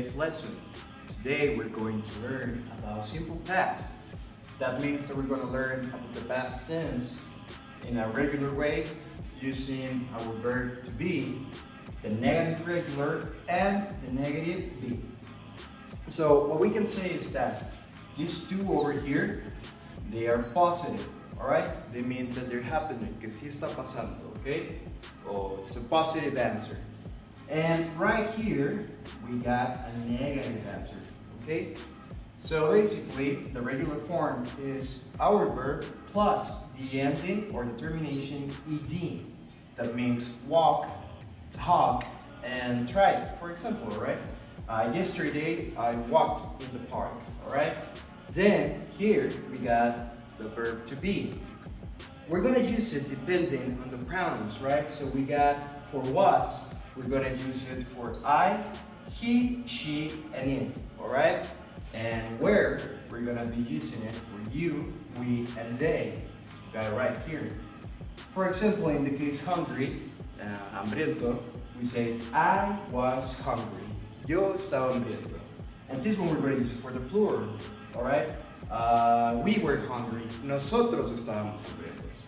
today's lesson. Today we're going to learn about simple past. That means that we're going to learn about the past tense in a regular way using our verb to be, the negative regular, and the negative be. So what we can say is that these two over here, they are positive, alright? They mean that they're happening, que sí está pasando, okay? Oh, it's a positive answer. And right here, we got a negative answer, okay? So basically, the regular form is our verb plus the ending or the termination ed. That means walk, talk, and try. For example, right? Yesterday, I walked in the park, alright? Then, here, we got the verb to be. We're gonna use it depending on the pronouns, right? So we got for was, we're gonna use it for I, he, she, and it, alright? And where, we're gonna be using it for you, we, and they. Got it right here. For example, in the case hungry, hambriento, we say I was hungry. Yo estaba hambriento. And this one we're going to use it for the plural, alright? We were hungry. Nosotros estábamos hambrientos.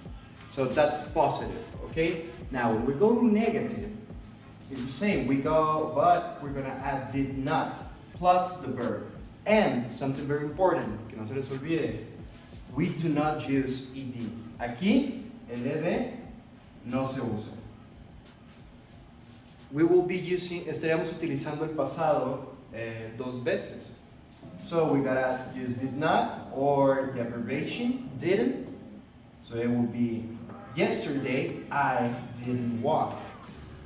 So that's positive, okay? Now when we go to negative, it's the same. We go, but we're going to add did not plus the verb. And something very important, que no se les olvide, we do not use ed. Aquí, el ed no se usa. We will be using, estaríamos utilizando el pasado dos veces. So we gotta use did not or the abbreviation didn't. So it will be yesterday I didn't walk.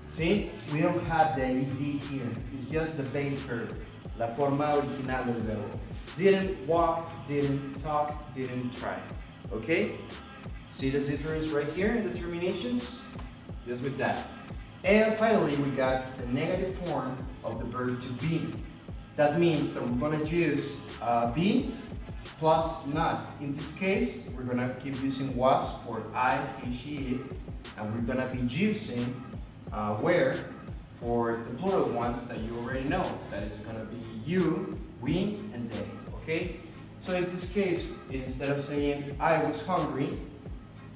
See, we don't have the ed here. It's just the base verb, la forma original del verbo. Didn't walk, didn't talk, didn't try. Okay? See the difference right here in the terminations? Just with that. And finally, we got the negative form of the verb to be. That means that we're going to use be plus not. In this case, we're going to keep using was for I, he, she, it. And we're going to be using where for the plural ones that you already know. That is going to be you, we, and they. Okay? So in this case, instead of saying I was hungry,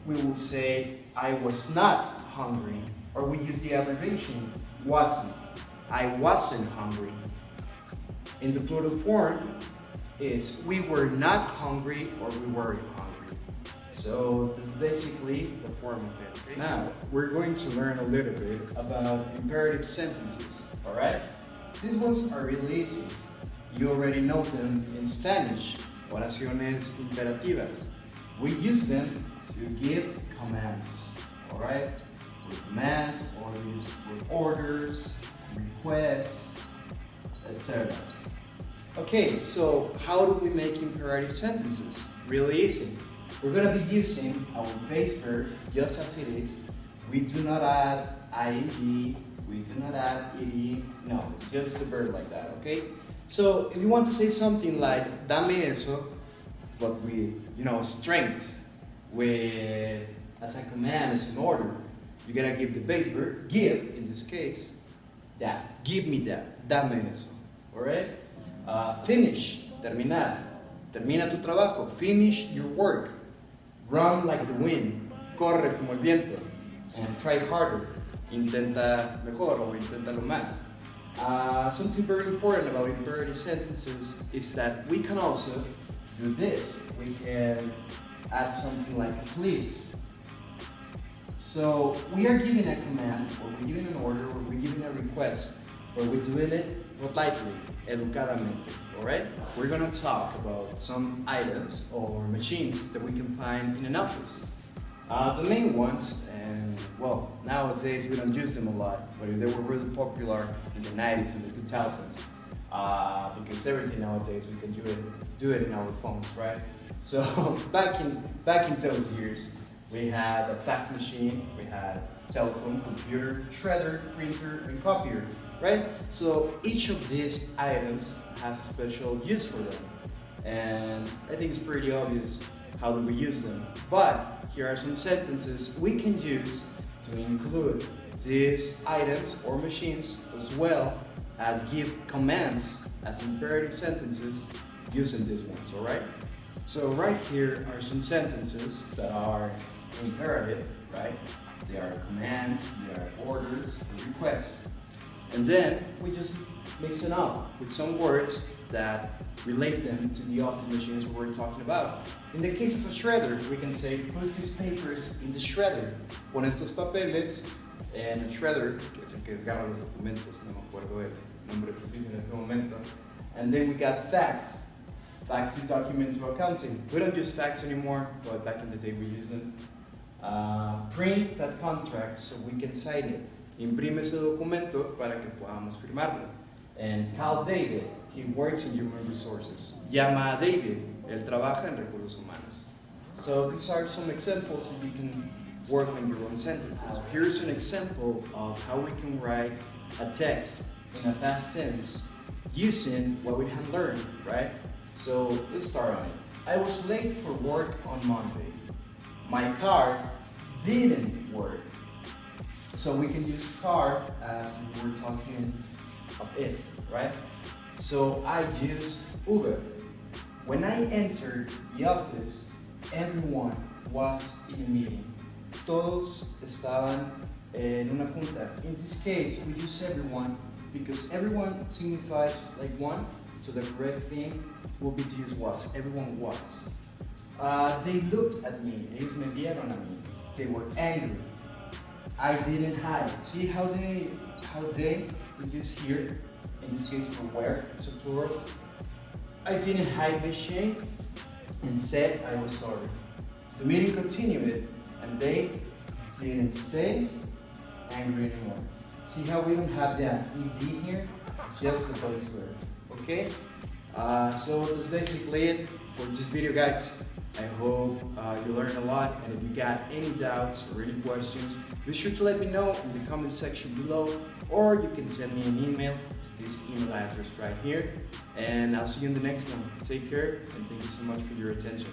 we will say I was not hungry. Or we use the abbreviation wasn't. I wasn't hungry. In the plural form is we were not hungry or we were hungry. So that's basically the form of it. Okay? Now we're going to learn a little bit about imperative sentences. Alright? These ones are really easy. You already know them in Spanish. Oraciones imperativas. We use them to give commands. Alright? For commands, or use for orders, requests, etc. Okay, so how do we make imperative sentences? Really easy. We're going to be using our base verb just as it is. We do not add ing, we do not add ed. No, it's just the verb like that, okay? So if you want to say something like dame eso, but with, strength, with as a command, as an order, you gotta give the base verb, give, in this case, that. Give me that. Dame eso. Alright? Finish. Terminar. Termina tu trabajo. Finish your work. Run like the wind. Corre como el viento. And try harder. Intenta mejor o inténtalo más. Something very important about imperative sentences is that we can also do this. We can add something like please. So we are giving a command, or we're giving an order, or we're giving a request, but we're doing it politely, educadamente, alright? We're gonna talk about some items or machines that we can find in an office. The main ones, and well, nowadays we don't use them a lot, but they were really popular in the 90s and the 2000s. Because everything nowadays we can do it in our phones, right? So back in those years, we had a fax machine, we had telephone, computer, shredder, printer, and copier, right? So each of these items has a special use for them. And I think it's pretty obvious how do we use them. But here are some sentences we can use to include these items or machines as well as give commands as imperative sentences using these ones, alright? So right here are some sentences that are imperative, right? They are commands, they are orders, or requests. And then we just mix it up with some words that relate them to the office machines we were talking about. In the case of a shredder, we can say, put these papers in the shredder. Pon estos papeles en el shredder, que es el que desgarra los documentos, no me acuerdo el nombre preciso en este momento. And then we got fax. Fax is document to accounting. We don't use fax anymore, but back in the day we used them. Print that contract so we can sign it. Imprime ese documento para que podamos firmarlo. And call David, he works in human resources. Llama a David, él trabaja en recursos humanos. So these are some examples so you can work on your own sentences. Here's an example of how we can write a text in a past tense using what we have learned, right? So let's start on it. I was late for work on Monday. My car didn't work. So we can use car as if we're talking of it, right? So I use Uber. When I entered the office, everyone was in a meeting. Todos estaban en una junta. In this case, we use everyone because everyone signifies like one, so the correct thing will be to use was. Everyone was. They looked at me. Ellos me vieron a mí. They were angry. I didn't hide. See how they we use here, in this case for where, it's a plural. I didn't hide my shame and said I was sorry. The meeting continued and they didn't stay angry anymore. See how we don't have that ed here? It's just the base verb, okay? So that's basically it for this video, guys. I hope you learned a lot, and if you got any doubts or any questions, be sure to let me know in the comment section below, or you can send me an email to this email address right here, and I'll see you in the next one. Take care, and thank you so much for your attention.